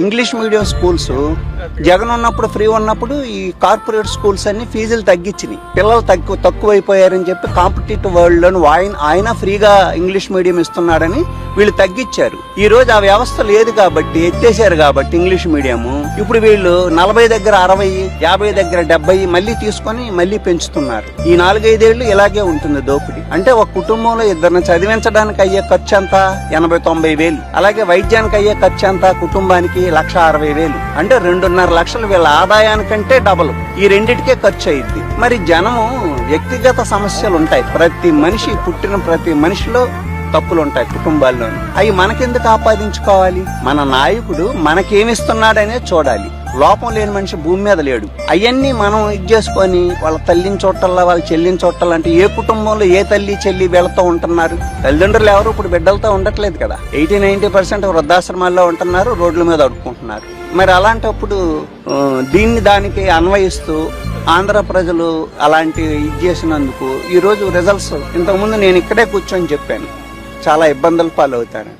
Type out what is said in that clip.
English medium schools Jagan ఉన్నప్పుడు free ఉన్నప్పుడు ఈ కార్పొరేట్ స్కూల్స్ అన్ని ఫీజులు తగ్గించినాయి. పిల్లలు తక్కువైపోయారని చెప్పి కాంపిటేటివ్ వరల్డ్ లో ఆయన ఫ్రీగా ఇంగ్లీష్ మీడియం ఇస్తున్నాడని వీళ్ళు తగ్గించారు. ఈ రోజు ఆ వ్యవస్థ లేదు కాబట్టి ఎత్తేసారు కాబట్టి ఇంగ్లీష్ మీడియం ఇప్పుడు వీళ్ళు 40 దగ్గర 60, 50 దగ్గర 70 మళ్ళీ తీసుకొని మళ్ళీ పెంచుతున్నారు. ఈ 4-5 ఏళ్లు ఇలాగే ఉంటుంది దోపిడీ. అంటే ఒక కుటుంబంలో ఇద్దరిని చదివించడానికి అయ్యే ఖర్చు అంతా 80-90 వేలు. అలాగే వైద్యానికి అయ్యే ఖర్చు అంతా కుటుంబానికి 1,60,000. అంటే 2.5 లక్షలు వీళ్ళ ఆదాయానికంటే డబల్. ఈ రెండిటికే ఖర్చు అయ్యింది. మరి జనము వ్యక్తిగత సమస్యలు ఉంటాయి. ప్రతి మనిషి పుట్టిన ప్రతి మనిషిలో తప్పులు ఉంటాయి కుటుంబాల్లోని. అవి మనకెందుకు ఆపాదించుకోవాలి? మన నాయకుడు మనకేమిస్తున్నాడనే చూడాలి. లోపం లేని మనిషి భూమి మీద లేడు. అవన్నీ మనం చేసుకొని వాళ్ళ తల్లిని చూడాలా, వాళ్ళ చెల్లిని చూడాలంటే ఏ కుటుంబంలో ఏ తల్లి చెల్లి వీళ్ళతో ఉంటున్నారు? తల్లిదండ్రులు ఎవరు ఇప్పుడు బిడ్డలతో ఉండట్లేదు కదా. 80-90% వృద్ధాశ్రమాల్లో ఉంటున్నారు, రోడ్ల మీద అడుక్కుంటున్నారు. మరి అలాంటప్పుడు దానికి అన్వయిస్తూ ఆంధ్ర ప్రజలు అలాంటి చేసినందుకు ఈరోజు రిజల్ట్స్ ఇంతకుముందు నేను ఇక్కడే కూర్చొని చెప్పాను చాలా ఇబ్బందులు పాలవుతాను.